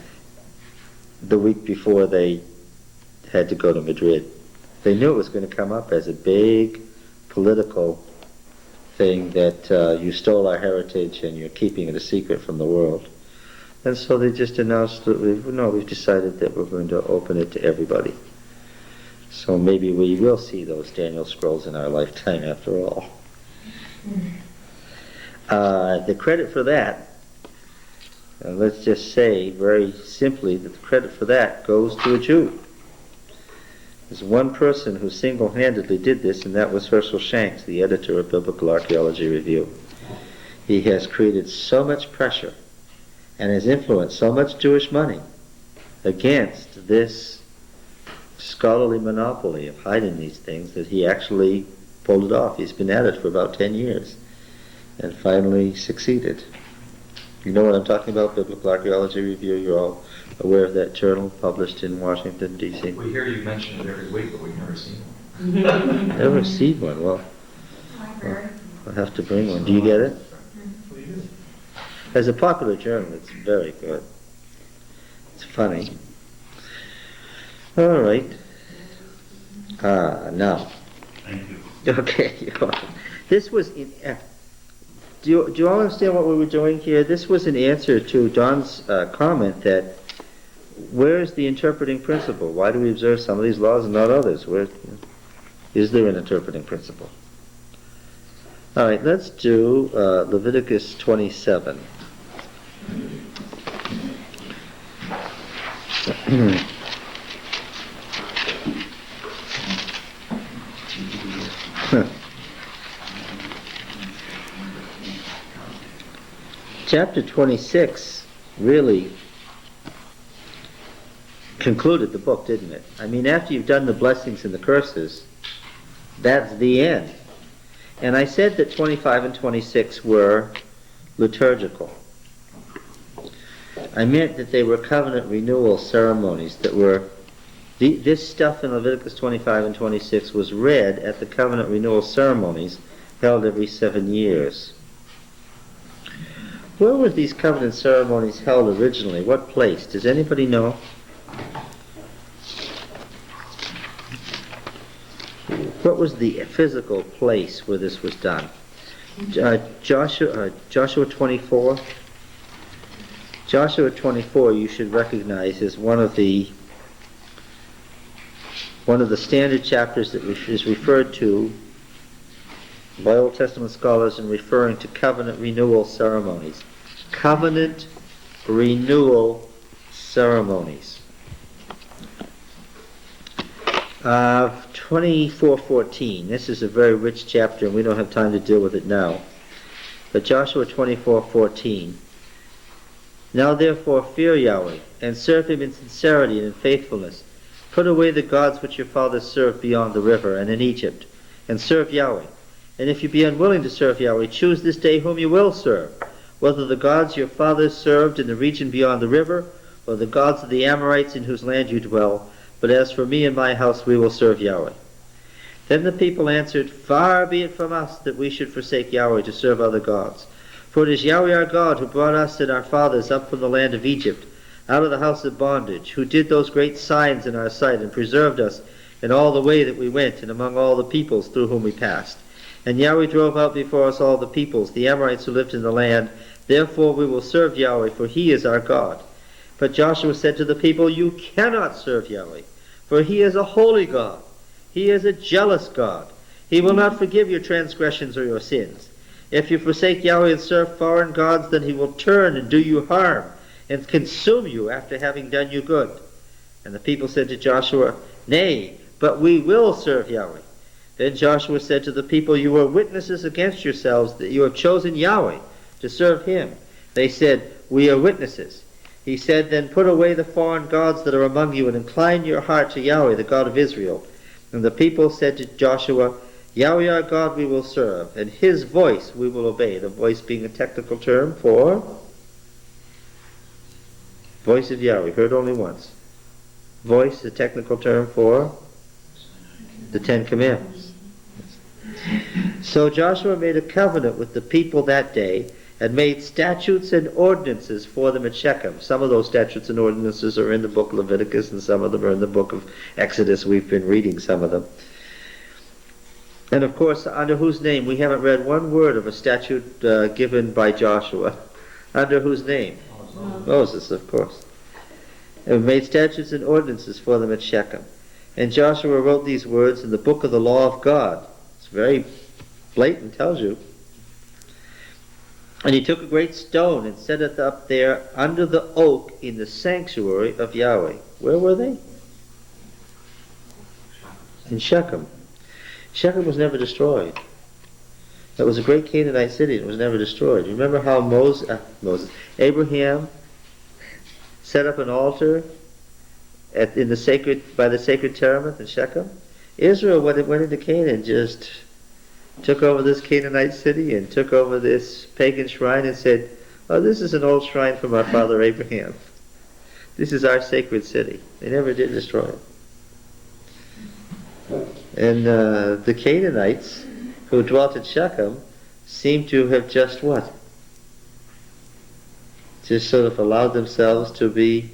the week before they had to go to Madrid. They knew it was going to come up as a big political thing that you stole our heritage and you're keeping it a secret from the world. And so they just announced that we've decided that we're going to open it to everybody. So maybe we will see those Daniel scrolls in our lifetime after all. The credit for that, let's just say very simply that the credit for that goes to a Jew. There's one person who single-handedly did this, and that was Herschel Shanks, the editor of Biblical Archaeology Review. He has created so much pressure and has influenced so much Jewish money against this scholarly monopoly of hiding these things that he actually pulled it off. He's been at it for about 10 years and finally succeeded. You know what I'm talking about, Biblical Archaeology Review? You're all aware of that journal published in Washington, D.C.? We hear you mention it every week, but we've never seen one. Never seen one? Well, I'll have to bring one. Do you get it? As a popular journal, it's very good. It's funny. All right. Now. Thank you. Okay. This was in. Do you all understand what we were doing here? This was an answer to Don's comment that where is the interpreting principle? Why do we observe some of these laws and not others? Where is there an interpreting principle? All right. Let's do Leviticus 27. Chapter 26 really concluded the book, didn't it? I mean, after you've done the blessings and the curses, that's the end. And I said that 25 and 26 were liturgical. I meant that they were covenant renewal ceremonies that were... This stuff in Leviticus 25 and 26 was read at the covenant renewal ceremonies held every 7 years. Where were these covenant ceremonies held originally? What place? Does anybody know? What was the physical place where this was done? Joshua 24? Joshua 24 you should recognize as one of the standard chapters that is referred to by Old Testament scholars in referring to covenant renewal ceremonies. Covenant renewal ceremonies. 24:14. This is a very rich chapter and we don't have time to deal with it now. But Joshua 24:14. Now therefore fear Yahweh and serve him in sincerity and in faithfulness. Put away the gods which your fathers served beyond the river and in Egypt, and serve Yahweh. And if you be unwilling to serve Yahweh, choose this day whom you will serve, whether the gods your fathers served in the region beyond the river, or the gods of the Amorites in whose land you dwell. But as for me and my house, we will serve Yahweh. Then the people answered, Far be it from us that we should forsake Yahweh to serve other gods. For it is Yahweh our God who brought us and our fathers up from the land of Egypt, out of the house of bondage, who did those great signs in our sight, and preserved us in all the way that we went, and among all the peoples through whom we passed. And Yahweh drove out before us all the peoples, the Amorites who lived in the land. Therefore we will serve Yahweh, for he is our God. But Joshua said to the people, You cannot serve Yahweh, for he is a holy God. He is a jealous God. He will not forgive your transgressions or your sins. If you forsake Yahweh and serve foreign gods, then he will turn and do you harm, and consume you after having done you good. And the people said to Joshua, Nay, but we will serve Yahweh. Then Joshua said to the people, You are witnesses against yourselves that you have chosen Yahweh to serve him. They said, We are witnesses. He said, Then put away the foreign gods that are among you, and incline your heart to Yahweh, the God of Israel. And the people said to Joshua, Yahweh our God we will serve, and his voice we will obey. The voice being a technical term for voice of Yahweh, heard only once. Voice, the technical term for the Ten Commandments. So Joshua made a covenant with the people that day and made statutes and ordinances for them at Shechem. Some of those statutes and ordinances are in the book of Leviticus, and some of them are in the book of Exodus. We've been reading some of them. And of course, under whose name? We haven't read one word of a statute given by Joshua. Under whose name? Moses, of course. And made statutes and ordinances for them at Shechem. And Joshua wrote these words in the book of the law of God. It's very blatant, tells you. And he took a great stone and set it up there under the oak in the sanctuary of Yahweh. Where were they? In Shechem. Shechem was never destroyed. That was a great Canaanite city. It was never destroyed. You remember how Abraham set up an altar by the sacred terebinth in Shechem? Israel, when it went into Canaan, just took over this Canaanite city and took over this pagan shrine and said, "Oh, this is an old shrine from our father Abraham. This is our sacred city." They never did destroy it. And the Canaanites who dwelt at Shechem seem to have just what? Just sort of allowed themselves to be...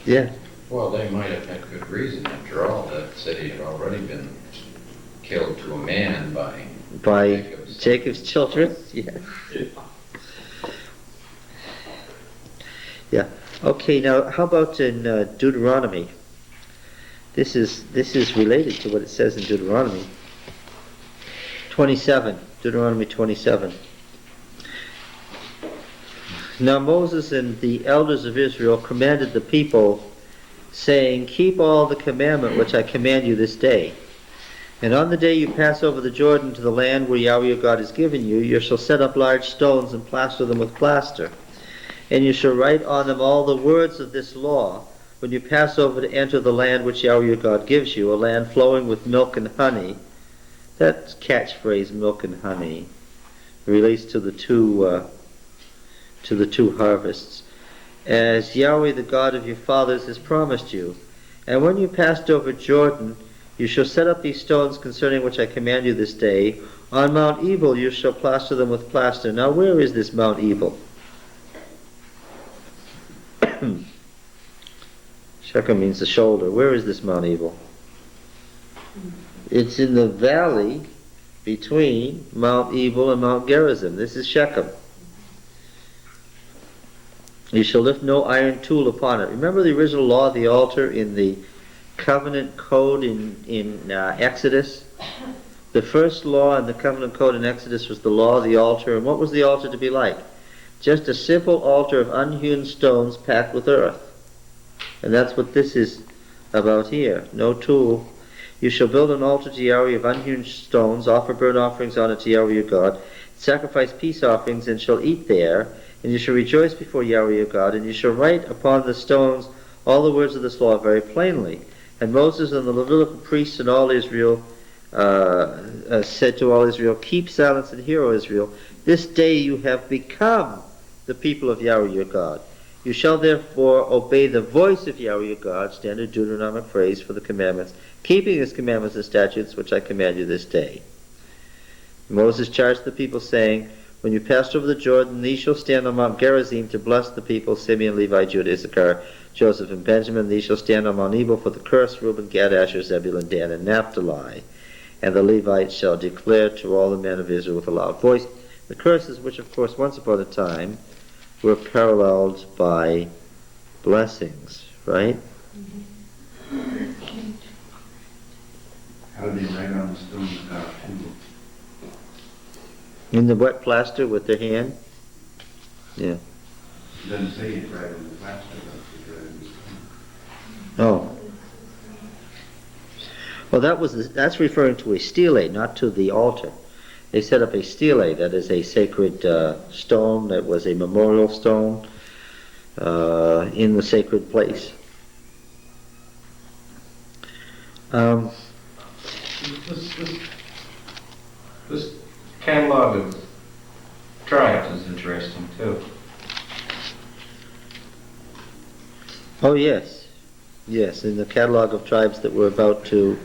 Yeah. Well, they might have had good reason. After all, that city had already been killed to a man by Jacob's children. Yeah. Yeah. Okay. Now, how about in Deuteronomy? This is related to what it says in Deuteronomy 27. Deuteronomy 27. Now Moses and the elders of Israel commanded the people, saying, "Keep all the commandment which I command you this day. And on the day you pass over the Jordan to the land where Yahweh your God has given you, you shall set up large stones and plaster them with plaster. And you shall write on them all the words of this law when you pass over to enter the land which Yahweh your God gives you, a land flowing with milk and honey." That catchphrase, milk and honey, relates to the two harvests. "As Yahweh the God of your fathers has promised you. And when you passed over Jordan, you shall set up these stones concerning which I command you this day. On Mount Ebal you shall plaster them with plaster." Now where is this Mount Ebal? Shechem means the shoulder. Where is this Mount Ebal? It's in the valley between Mount Ebal and Mount Gerizim. This is Shechem. "You shall lift no iron tool upon it." Remember the original law of the altar in the covenant code in Exodus? The first law in the covenant code in Exodus was the law of the altar. And what was the altar to be like? Just a simple altar of unhewn stones packed with earth. And that's what this is about here. No tool. "You shall build an altar to Yahweh of unhewn stones, offer burnt offerings on it to Yahweh your God, sacrifice peace offerings, and shall eat there. And you shall rejoice before Yahweh your God, and you shall write upon the stones all the words of this law very plainly." And Moses and the Levitical priests and all Israel said to all Israel, "Keep silence and hear, O Israel. This day you have become the people of Yahweh your God. You shall therefore obey the voice of Yahweh your God," standard Deuteronomic phrase for the commandments, "keeping his commandments and statutes which I command you this day." Moses charged the people, saying, "When you pass over the Jordan, these shall stand on Mount Gerizim to bless the people, Simeon, Levi, Judah, Issachar, Joseph, and Benjamin. These shall stand on Mount Ebal for the curse, Reuben, Gad, Asher, Zebulun, Dan, and Naphtali. And the Levites shall declare to all the men of Israel with a loud voice." The curses, which of course once upon a time were paralleled by blessings, right? How do they write on the stones without a tool? In the wet plaster with their hand? Yeah. It doesn't say it right on the plaster, but it's right on the stone. Oh. Well, that's referring to a stele, not to the altar. They set up a stele, that is a sacred stone, that was a memorial stone in the sacred place. This catalog of tribes is interesting too. Oh, yes. Yes, in the catalog of tribes that we're about to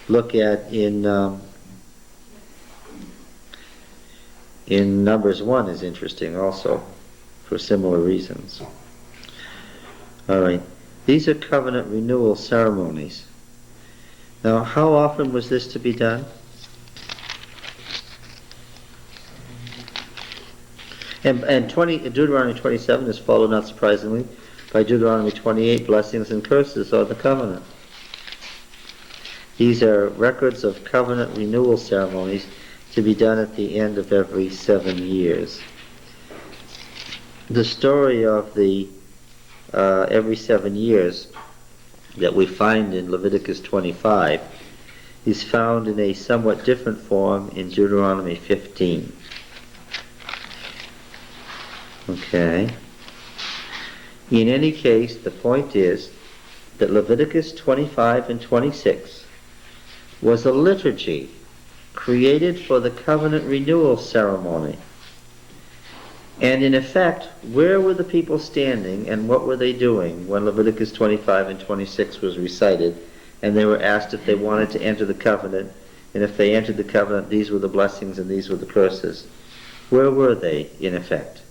look at in Numbers 1 is interesting also, for similar reasons. All right. These are covenant renewal ceremonies. Now, how often was this to be done? And Deuteronomy 27 is followed, not surprisingly, by Deuteronomy 28, blessings and curses on the covenant. These are records of covenant renewal ceremonies to be done at the end of every 7 years. The story of the every 7 years that we find in Leviticus 25 is found in a somewhat different form in Deuteronomy 15. Okay. In any case, the point is that Leviticus 25 and 26 was a liturgy created for the covenant renewal ceremony. And in effect, where were the people standing and what were they doing when Leviticus 25 and 26 was recited and they were asked if they wanted to enter the covenant, and if they entered the covenant, these were the blessings and these were the curses? Where were they, in effect?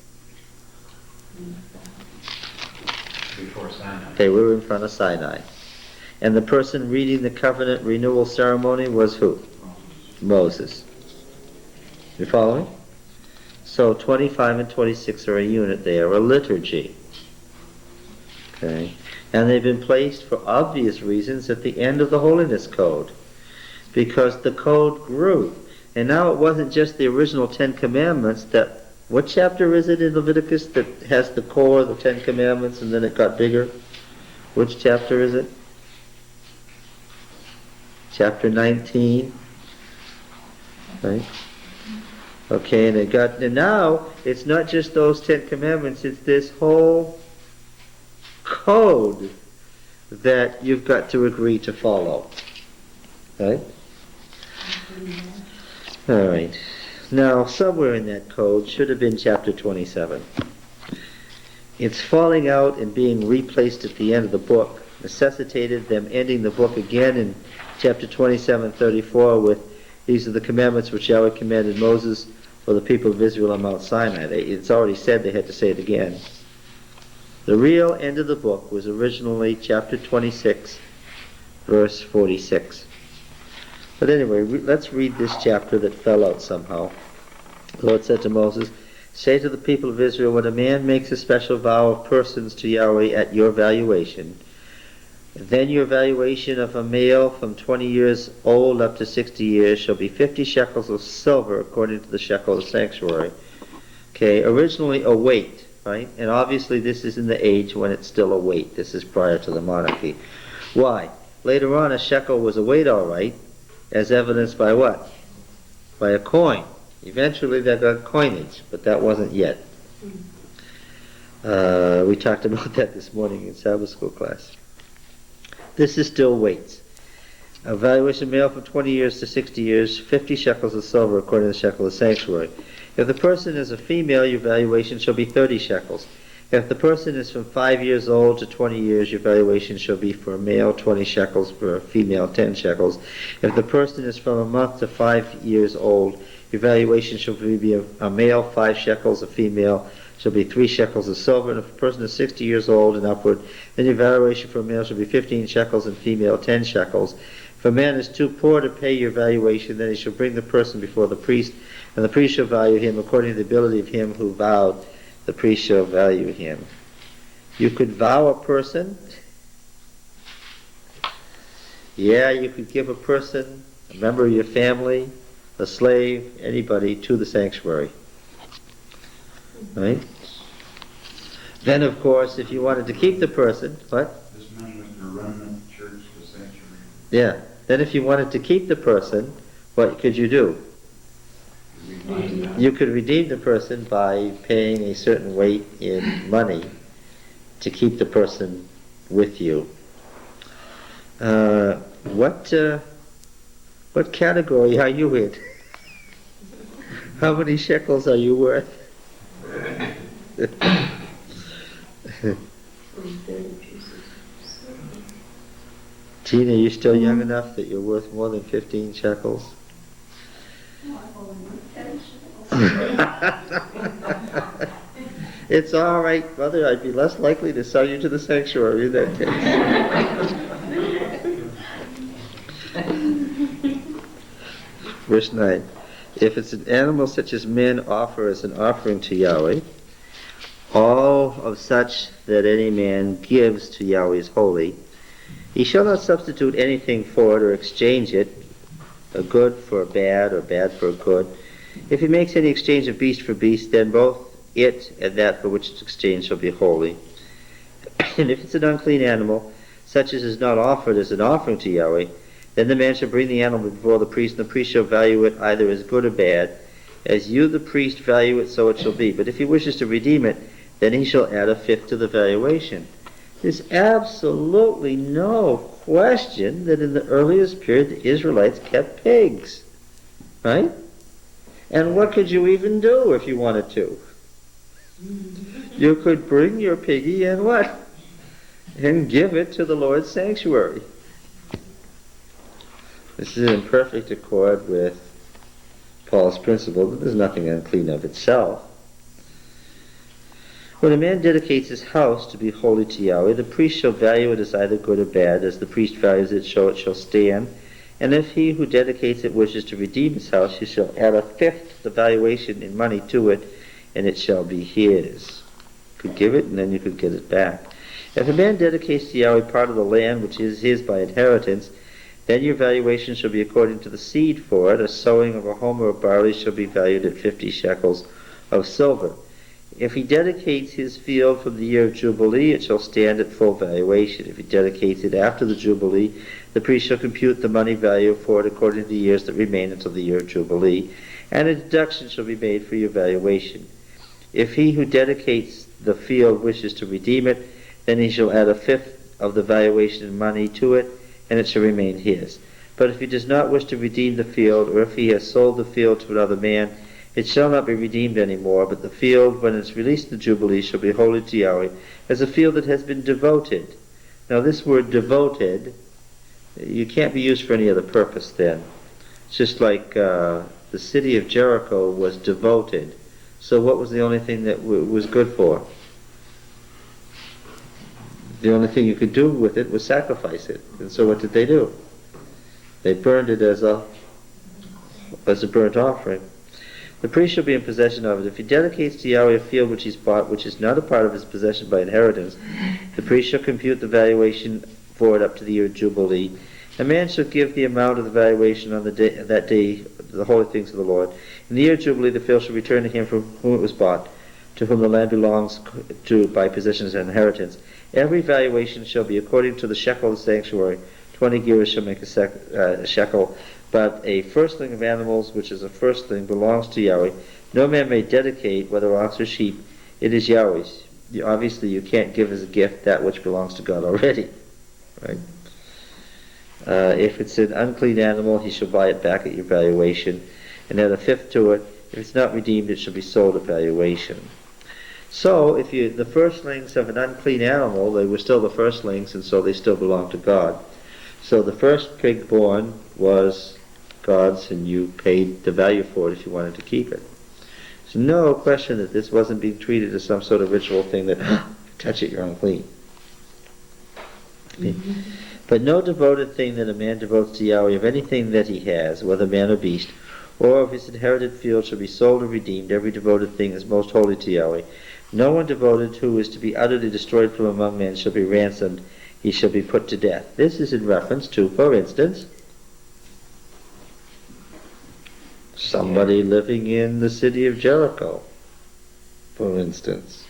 Before Sinai. They were in front of Sinai. And the person reading the covenant renewal ceremony was who? Moses. You follow me? So 25 and 26 are a unit. They are a liturgy. Okay? And they've been placed for obvious reasons at the end of the Holiness Code, because the code grew. And now it wasn't just the original 10 Commandments that, what chapter is it in Leviticus that has the core of the 10 Commandments and then it got bigger? Which chapter is it? Chapter 19. Right? Okay, and now it's not just those 10 Commandments, it's this whole code that you've got to agree to follow. Right? All right. Now, somewhere in that code should have been chapter 27. Its falling out and being replaced at the end of the book necessitated them ending the book again in chapter 27:34 with, "These are the commandments which Yahweh commanded Moses for the people of Israel on Mount Sinai." It's already said, they had to say it again. The real end of the book was originally chapter 26, verse 46. But anyway, let's read this chapter that fell out somehow. The Lord said to Moses, "Say to the people of Israel, when a man makes a special vow of persons to Yahweh at your valuation, then your valuation of a male from 20 years old up to 60 years shall be 50 shekels of silver according to the shekel of the sanctuary." Okay, originally a weight, right? And obviously this is in the age when it's still a weight. This is prior to the monarchy. Why? Later on a shekel was a weight, all right, as evidenced by what? By a coin. Eventually they got coinage, but that wasn't yet. We talked about that this morning in Sabbath school class. This is still weights. A valuation male from 20 years to 60 years, 50 shekels of silver according to the shekel of the sanctuary. If the person is a female, your valuation shall be 30 shekels. If the person is from 5 years old to 20 years, your valuation shall be for a male 20 shekels, for a female 10 shekels. If the person is from a month to 5 years old, your valuation shall be a male 5 shekels, a female shall be 3 shekels of silver. And if a person is 60 years old and upward, then your valuation for a male shall be 15 shekels and female 10 shekels. If a man is too poor to pay your valuation, then he shall bring the person before the priest, and the priest shall value him according to the ability of him who vowed. The priest shall value him. You could vow a person. Yeah, you could give a person, a member of your family, a slave, anybody, to the sanctuary. Right? Then, of course, if you wanted to keep the person, what? This money was to run the church, the sanctuary. Yeah. Then if you wanted to keep the person, what could you do? You could redeem the person by paying a certain weight in money to keep the person with you. What category are you in? How many shekels are you worth? Tina, you still young enough that you're worth more than 15 shekels? It's all right, brother. I'd be less likely to sell you to the sanctuary in that case. Verse 9. If it's an animal such as men offer as an offering to Yahweh, all of such that any man gives to Yahweh is holy. He shall not substitute anything for it or exchange it, a good for a bad or bad for a good. If he makes any exchange of beast for beast, then both it and that for which it's exchanged shall be holy. And if it's an unclean animal, such as is not offered as an offering to Yahweh, then the man shall bring the animal before the priest, and the priest shall value it either as good or bad. As you, the priest, value it, so it shall be. But if he wishes to redeem it, then he shall add a fifth to the valuation. There's absolutely no question that in the earliest period the Israelites kept pigs. Right? And what could you even do if you wanted to? You could bring your piggy and what? And give it to the Lord's sanctuary. This is in perfect accord with Paul's principle that there's nothing unclean of itself. When a man dedicates his house to be holy to Yahweh, the priest shall value it as either good or bad. As the priest values it, so it shall stand. And if he who dedicates it wishes to redeem his house, he shall add a fifth the valuation in money to it, and it shall be his. You could give it, and then you could get it back. If a man dedicates to Yahweh part of the land which is his by inheritance, then your valuation shall be according to the seed for it. A sowing of a homer of barley shall be valued at 50 shekels of silver. If he dedicates his field from the year of Jubilee, it shall stand at full valuation. If he dedicates it after the Jubilee, the priest shall compute the money value for it according to the years that remain until the year of Jubilee, and a deduction shall be made for your valuation. If he who dedicates the field wishes to redeem it, then he shall add a fifth of the valuation in money to it, and it shall remain his. But if he does not wish to redeem the field, or if he has sold the field to another man, it shall not be redeemed any more, but the field, when it's released in the Jubilee, shall be holy to Yahweh, as a field that has been devoted. Now this word devoted, you can't be used for any other purpose then. It's just like the city of Jericho was devoted. So what was the only thing that was good for? The only thing you could do with it was sacrifice it. And so what did they do? They burned it as a burnt offering. The priest shall be in possession of it. If he dedicates to Yahweh a field which he's bought, which is not a part of his possession by inheritance, the priest shall compute the valuation for it up to the year of Jubilee. A man shall give the amount of the valuation on that day, the holy things of the Lord. In the year of Jubilee, the field shall return to him from whom it was bought, to whom the land belongs to by possession and inheritance. Every valuation shall be according to the shekel of the sanctuary. 20 gerahs shall make a shekel. But a firstling of animals, which is a firstling, belongs to Yahweh. No man may dedicate, whether ox or sheep. It is Yahweh's. Obviously, you can't give as a gift that which belongs to God already. Right? If it's an unclean animal, he shall buy it back at your valuation, and add a fifth to it. If it's not redeemed, it shall be sold at valuation. So, if the firstlings of an unclean animal, they were still the firstlings, and so they still belong to God. So the first pig born was God's, and you paid the value for it if you wanted to keep it. There's no question that this wasn't being treated as some sort of ritual thing that, touch it, you're unclean. Mm-hmm. But no devoted thing that a man devotes to Yahweh of anything that he has, whether man or beast, or of his inherited field shall be sold or redeemed. Every devoted thing is most holy to Yahweh. No one devoted who is to be utterly destroyed from among men shall be ransomed. He shall be put to death. This is in reference to, for instance, somebody living in the city of Jericho, for instance.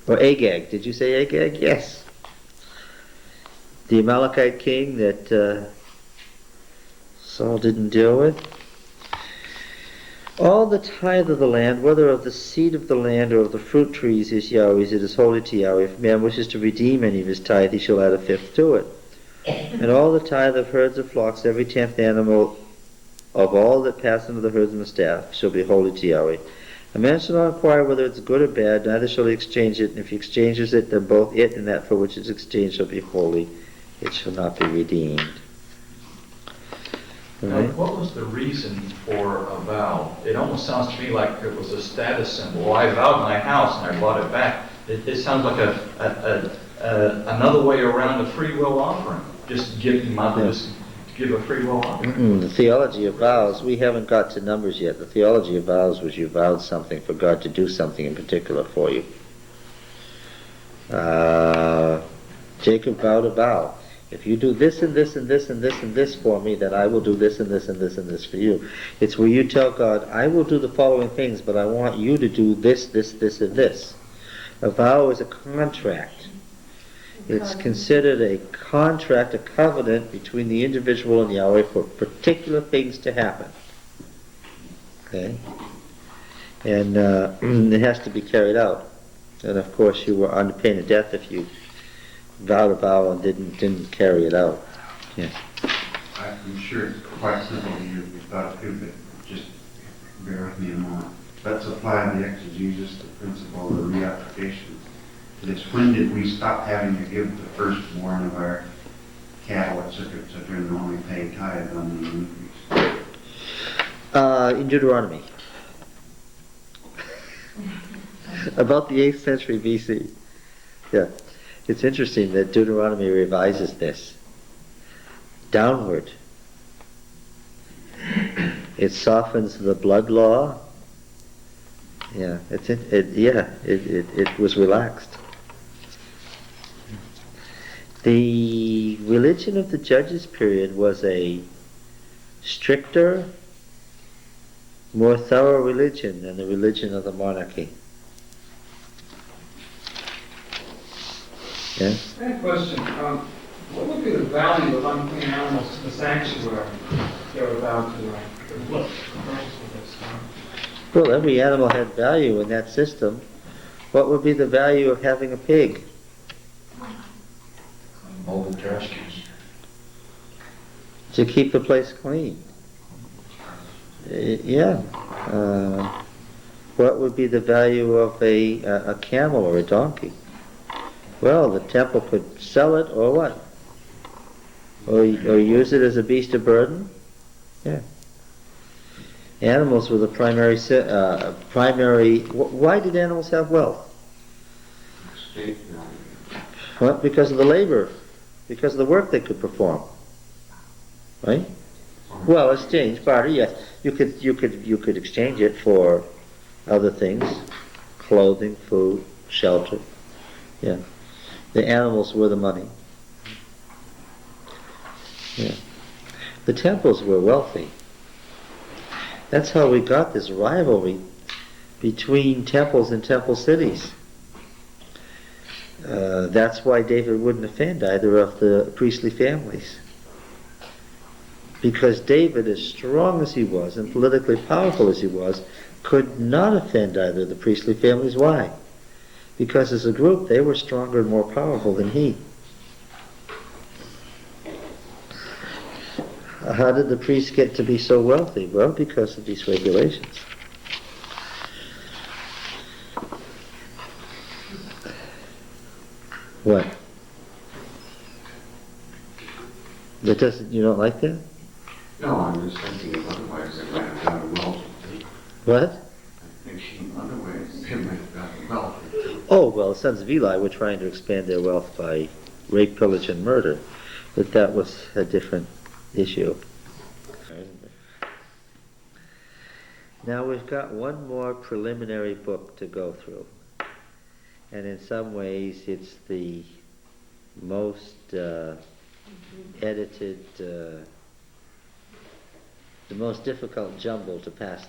Or Agag. Did you say Agag? Yes. The Amalekite king that Saul didn't deal with. All the tithe of the land, whether of the seed of the land or of the fruit trees, is Yahweh's. It is holy to Yahweh. If a man wishes to redeem any of his tithe, he shall add a fifth to it. And all the tithe of herds of flocks, every 10th animal of all that pass into the herds and the staff, shall be holy to Yahweh. A man shall not inquire whether it's good or bad, neither shall he exchange it. And if he exchanges it, then both it and that for which it's exchanged shall be holy It shall not be redeemed. All Now, right? what was the reason for a vow? It almost sounds to me like it was a status symbol. Well, I vowed my house and I bought it back. It sounds like another way around a free will offering. Just give a free will offering. The theology of vows, we haven't got to Numbers yet. The theology of vows was you vowed something for God to do something in particular for you. Jacob vowed a vow. If you do this and this and this and this and this for me, then I will do this and this and this and this for you. It's where you tell God, I will do the following things, but I want you to do this, this, this, and this. A vow is a contract. It's considered a contract, a covenant between the individual and Yahweh for particular things to happen. Okay? And it has to be carried out. And of course you were under pain of death if you vowed a vow and didn't carry it out. Yeah. I'm sure it's quite simple to you, thought too, but just bear with me a moment. Let's apply the exegesis, the principle of the reapplication. It's when did we stop having to give the firstborn of our cattle, et cetera, and only pay tithe on the increase? In Deuteronomy. About the 8th century BC. Yeah. It's interesting that Deuteronomy revises this downward. It softens the blood law. Yeah, it was relaxed. The religion of the Judges period was a stricter, more thorough religion than the religion of the monarchy. Yeah? I have a question. What would be the value of unclean animals to the sanctuary they were vowed to look? Well, every animal had value in that system. What would be the value of having a pig? Mobile trash cans. To keep the place clean. Yeah. What would be the value of a camel or a donkey? Well, the temple could sell it or what? Or use it as a beast of burden? Yeah. Animals were the primary. Why did animals have wealth? Well, because of the labor, because of the work they could perform. Right? Well, exchange, barter. Yes, you could exchange it for other things, clothing, food, shelter. Yeah, the animals were the money. Yeah, the temples were wealthy. That's how we got this rivalry between temples and temple cities. That's why David wouldn't offend either of the priestly families. Because David, as strong as he was and politically powerful as he was, could not offend either of the priestly families. Why? Because as a group, they were stronger and more powerful than he. How did the priests get to be so wealthy? Well, because of these regulations. What? That doesn't, you don't like that? No, I'm just thinking of other ways they might have done wealthy. What? I'm thinking of other ways they might have done wealthy. Oh, well, the sons of Eli were trying to expand their wealth by rape, pillage, and murder. But that was a different issue. Now we've got one more preliminary book to go through. And in some ways it's the most edited, the most difficult jumble to pass through.